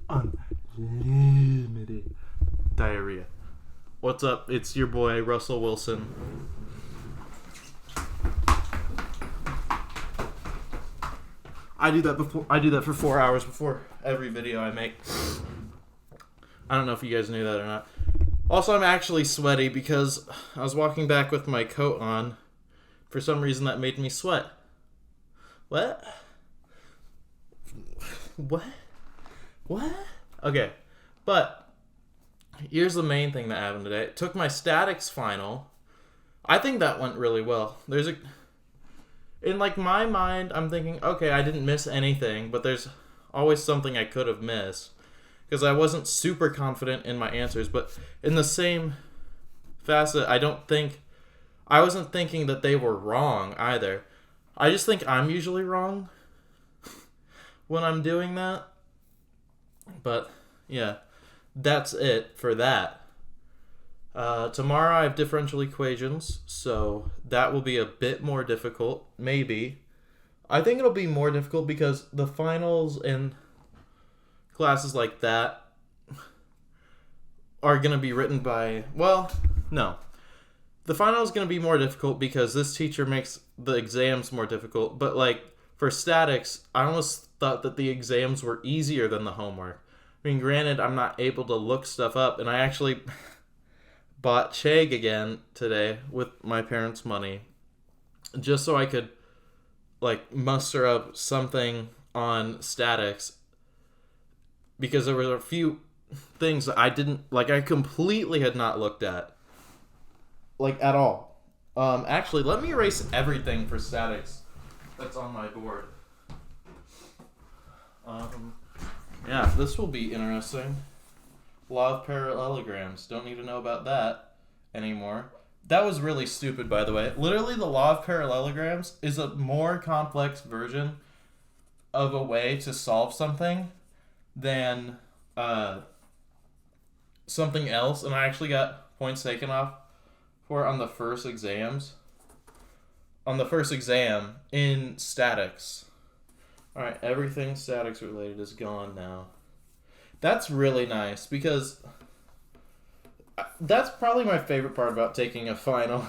Unlimited diarrhea. What's up? It's your boy Russell Wilson. I do that for 4 hours before every video I make. I don't know if you guys knew that or not. Also, I'm actually sweaty because I was walking back with my coat on. For some reason, that made me sweat. What? What? Okay, but here's the main thing that happened today. Took my statics final. I think that went really well. In like my mind, I'm thinking, okay, I didn't miss anything, but there's always something I could have missed because I wasn't super confident in my answers. But in the same facet, I wasn't thinking that they were wrong either. I just think I'm usually wrong when I'm doing that. But yeah, that's it for that. Tomorrow I have differential equations, so that will be a bit more difficult, maybe. I think it'll be more difficult because the finals and classes like that are going to be written by, well, no. The final is going to be more difficult because this teacher makes the exams more difficult, but like for statics, I almost thought that the exams were easier than the homework. I mean, granted, I'm not able to look stuff up, and I actually bought Chegg again today with my parents' money just so I could like muster up something on statics because there were a few things that I completely had not looked at like at all. Actually, let me erase everything for statics that's on my board. Yeah, this will be interesting. Law of parallelograms. Don't need to know about that anymore. That was really stupid, by the way. Literally, the law of parallelograms is a more complex version of a way to solve something than something else. And I actually got points taken off for it on the first exams. On the first exam in statics. Alright, everything statics related is gone now. That's really nice because that's probably my favorite part about taking a final.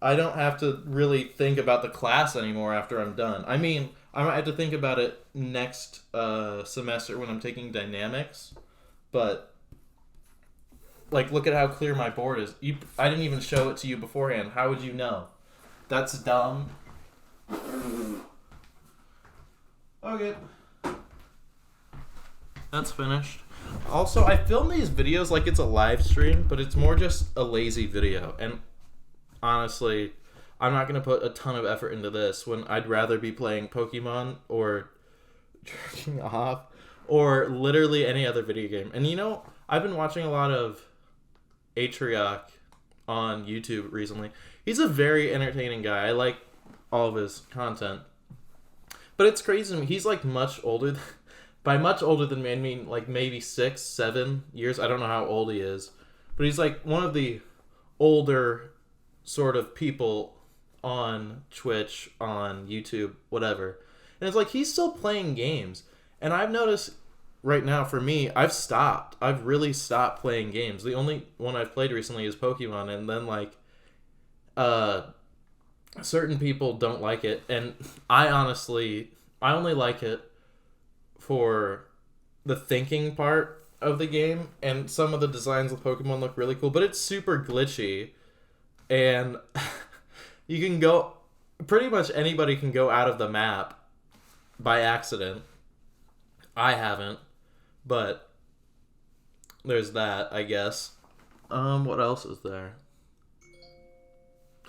I don't have to really think about the class anymore after I'm done. I mean, I might have to think about it next semester when I'm taking dynamics, but like look at how clear my board is. I didn't even show it to you beforehand. How would you know? That's dumb. Okay. That's finished. Also, I film these videos like it's a live stream, but it's more just a lazy video. And honestly, I'm not going to put a ton of effort into this when I'd rather be playing Pokemon or jerking off or literally any other video game. And you know, I've been watching a lot of Atrioc on YouTube recently. He's a very entertaining guy. I like all of his content. But it's crazy to me. He's like much older by much older than me, I mean like maybe 6, 7 years. I don't know how old he is. But he's like one of the older sort of people on Twitch, on YouTube, whatever. And it's like he's still playing games. And I've noticed right now for me, I've stopped. I've really stopped playing games. The only one I've played recently is Pokemon. And then like certain people don't like it. And I only like it for the thinking part of the game, and some of the designs of Pokemon look really cool, but it's super glitchy, and you can go, pretty much anybody can go out of the map by accident. I haven't, but there's that, I guess. What else is there?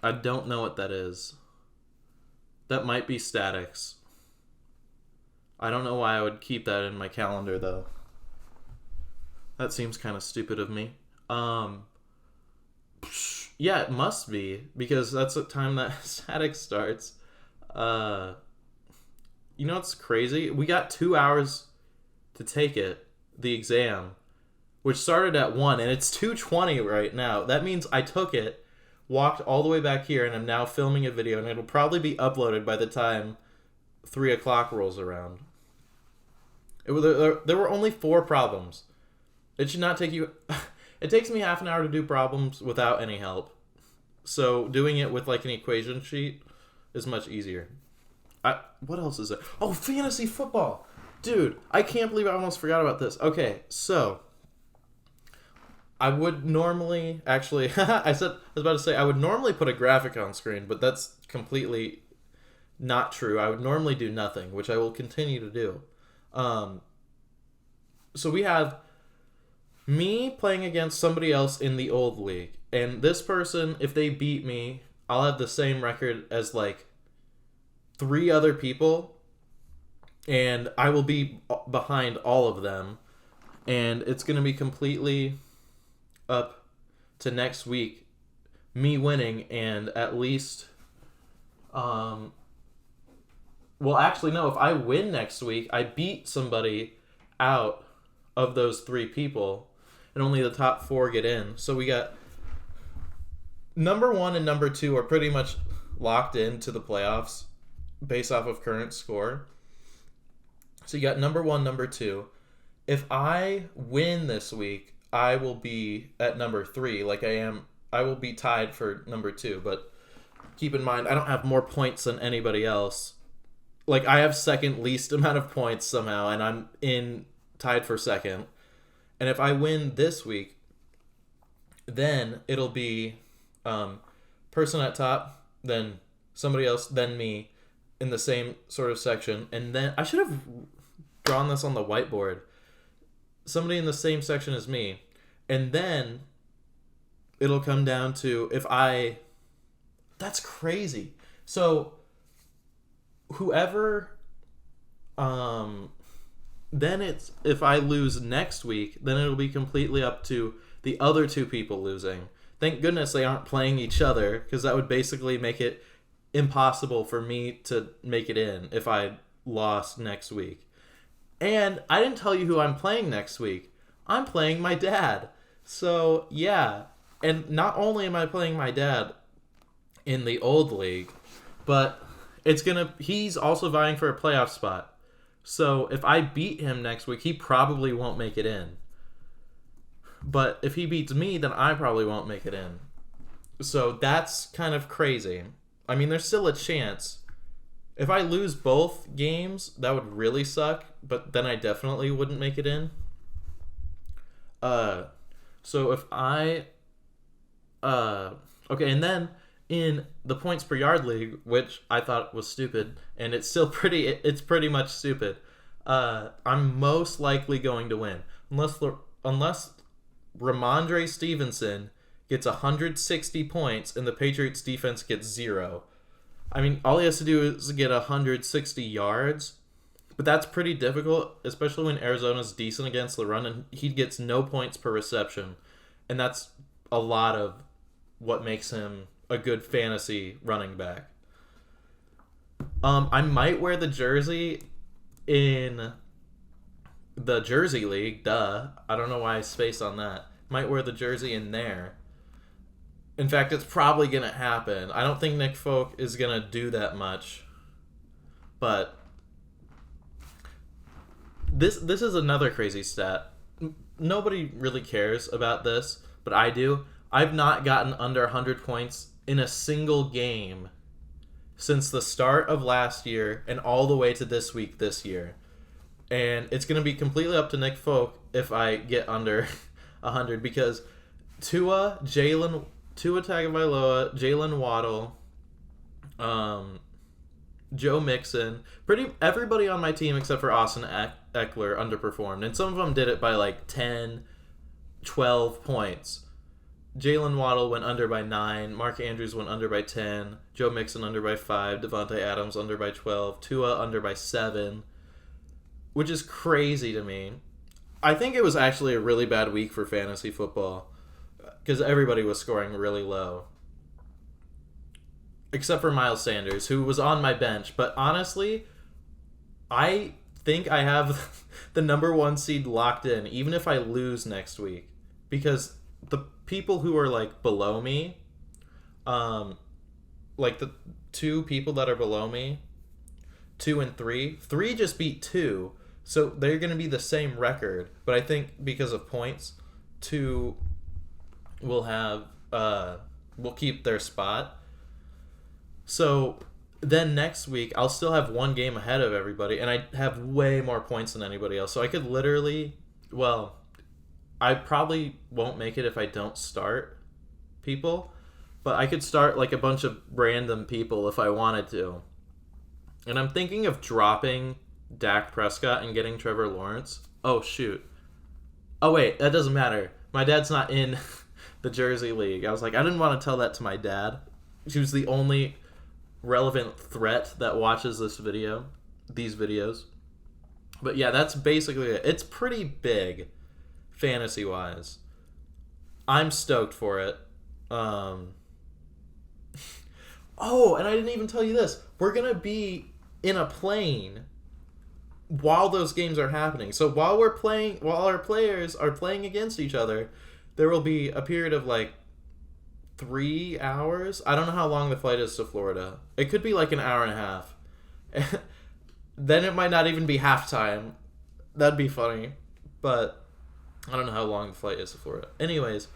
I don't know what that is. That might be statics. I don't know why I would keep that in my calendar, though. That seems kind of stupid of me. Yeah, it must be, because that's the time that statics starts. You know what's crazy? We got 2 hours to take it, the exam, which started at 1, and it's 2:20 right now. That means I took it, walked all the way back here, and I'm now filming a video, and it'll probably be uploaded by the time 3 o'clock rolls around. There were only 4 problems. It should not take you... It takes me half an hour to do problems without any help. So doing it with like an equation sheet is much easier. What else is there? Oh, fantasy football. Dude, I can't believe I almost forgot about this. Okay, so I would normally actually I was about to say I would normally put a graphic on screen, but that's completely not true. I would normally do nothing, which I will continue to do. So we have me playing against somebody else in the old league. And this person, if they beat me, I'll have the same record as like 3 other people. And I will be behind all of them. And it's going to be completely up to next week. Me winning and at least... well, actually, no. If I win next week, I beat somebody out of those 3 people, and only the top 4 get in. So we got number 1 and number 2 are pretty much locked into the playoffs based off of current score. So you got number 1, number 2. If I win this week, I will be at number 3. Like I will be tied for number 2. But keep in mind, I don't have more points than anybody else. Like I have second least amount of points somehow, and I'm tied for second. And if I win this week, then it'll be person at top, then somebody else, then me in the same sort of section. And then I should have drawn this on the whiteboard. Somebody in the same section as me. And then it'll come down to that's crazy. So whoever then it's if I lose next week, then it'll be completely up to the other 2 people losing. Thank goodness they aren't playing each other, because that would basically make it impossible for me to make it in if I lost next week. And I didn't tell you who I'm playing next week. I'm playing my dad. So, yeah. And not only am I playing my dad in the old league, but he's also vying for a playoff spot. So if I beat him next week, he probably won't make it in. But if he beats me, then I probably won't make it in. So that's kind of crazy. I mean, there's still a chance. If I lose both games, that would really suck, but then I definitely wouldn't make it in. So if I... okay, and then in the points per yard league, which I thought was stupid, and it's pretty much stupid, I'm most likely going to win. Unless Ramondre Stevenson gets 160 points and the Patriots defense gets 0. I mean, all he has to do is get 160 yards, but that's pretty difficult, especially when Arizona's decent against the run, and he gets no points per reception. And that's a lot of what makes him a good fantasy running back. I might wear the jersey in the Jersey League, duh. I don't know why I spaced on that. Might wear the jersey in there. In fact, it's probably going to happen. I don't think Nick Folk is going to do that much. But this is another crazy stat. Nobody really cares about this, but I do. I've not gotten under 100 points in a single game since the start of last year and all the way to this week this year. And it's going to be completely up to Nick Folk if I get under 100, because Tua Tagovailoa, Jalen Waddle, Joe Mixon, everybody on my team except for Austin Eckler underperformed. And some of them did it by like 10, 12 points. Jalen Waddle went under by 9. Mark Andrews went under by 10. Joe Mixon under by 5. Devontae Adams under by 12. Tua under by 7. Which is crazy to me. I think it was actually a really bad week for fantasy football, because everybody was scoring really low. Except for Miles Sanders, who was on my bench. But honestly, I think I have the number 1 seed locked in, even if I lose next week. Because the people who are like below me, like the 2 people that are below me, 2 and 3 just beat 2. So they're going to be the same record, but I think because of points, two will have will keep their spot. So then next week I'll still have one game ahead of everybody, and I have way more points than anybody else. So I could literally, well, I probably won't make it if I don't start people, but I could start like a bunch of random people if I wanted to. And I'm thinking of dropping Dak Prescott and getting Trevor Lawrence. Oh, shoot. Oh, wait, that doesn't matter. My dad's not in the Jersey League. I was like, I didn't want to tell that to my dad. She was the only relevant threat that watches these videos. But yeah, that's basically it. It's pretty big, fantasy-wise. I'm stoked for it. Oh, and I didn't even tell you this. We're going to be in a plane while those games are happening. So while our players are playing against each other, there will be a period of like 3 hours. I don't know how long the flight is to Florida. It could be like an hour and a half. Then it might not even be halftime. That'd be funny. But I don't know how long the flight is to Florida. Anyways,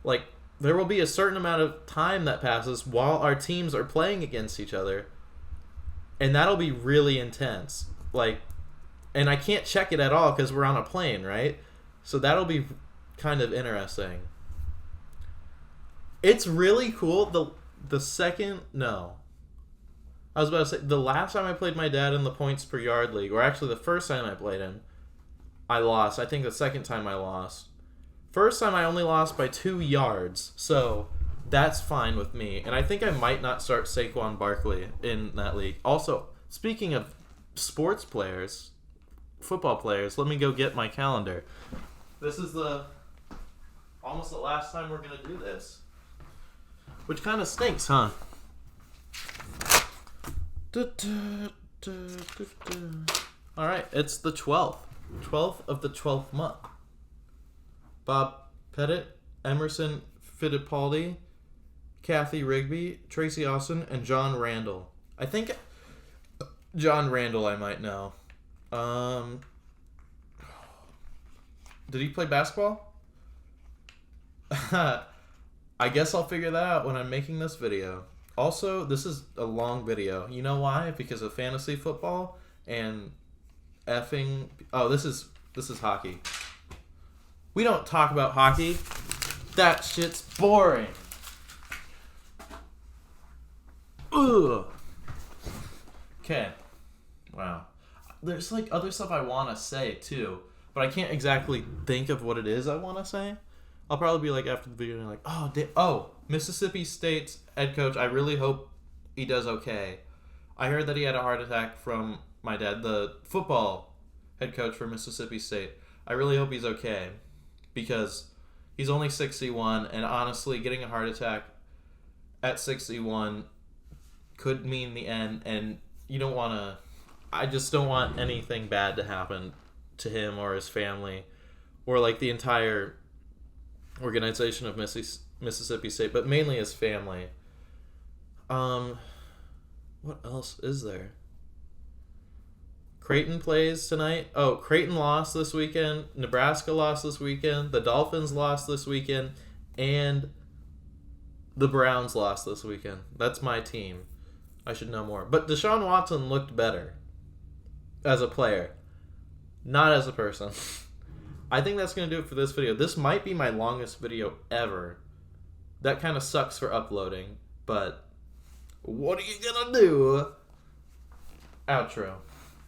like, there will be a certain amount of time that passes while our teams are playing against each other. And that'll be really intense. Like, and I can't check it at all because we're on a plane, right? So that'll be kind of interesting. It's really cool. The last time I played my dad in the points per yard league, or actually the first time I played him, I lost. I think the second time I lost. First time I only lost by 2 yards, so that's fine with me. And I think I might not start Saquon Barkley in that league. Also, speaking of sports players, football players, let me go get my calendar. This is almost the last time we're going to do this. Which kind of stinks, huh? Alright, it's the 12th. 12th of the 12th month. Bob Pettit, Emerson Fittipaldi, Kathy Rigby, Tracy Austin, and John Randall. I think John Randall I might know. Did he play basketball? I guess I'll figure that out when I'm making this video. Also, this is a long video. You know why? Because of fantasy football and effing... Oh, this is hockey. We don't talk about hockey. That shit's boring. Ugh. Okay. Wow. There's like other stuff I want to say too, but I can't exactly think of what it is I want to say. I'll probably be like after the video, like, Mississippi State's head coach. I really hope he does okay. I heard that he had a heart attack from my dad, the football head coach for Mississippi State. I really hope he's okay because he's only 61, and honestly, getting a heart attack at 61 could mean the end, and you don't want to... I just don't want anything bad to happen to him or his family or like the entire organization of Mississippi State, but mainly his family. What else is there? Creighton plays tonight. Oh, Creighton lost this weekend. Nebraska lost this weekend. The Dolphins lost this weekend. And the Browns lost this weekend. That's my team. I should know more. But Deshaun Watson looked better as a player, not as a person. I think that's going to do it for this video. This might be my longest video ever. That kind of sucks for uploading, but what are you going to do? Outro.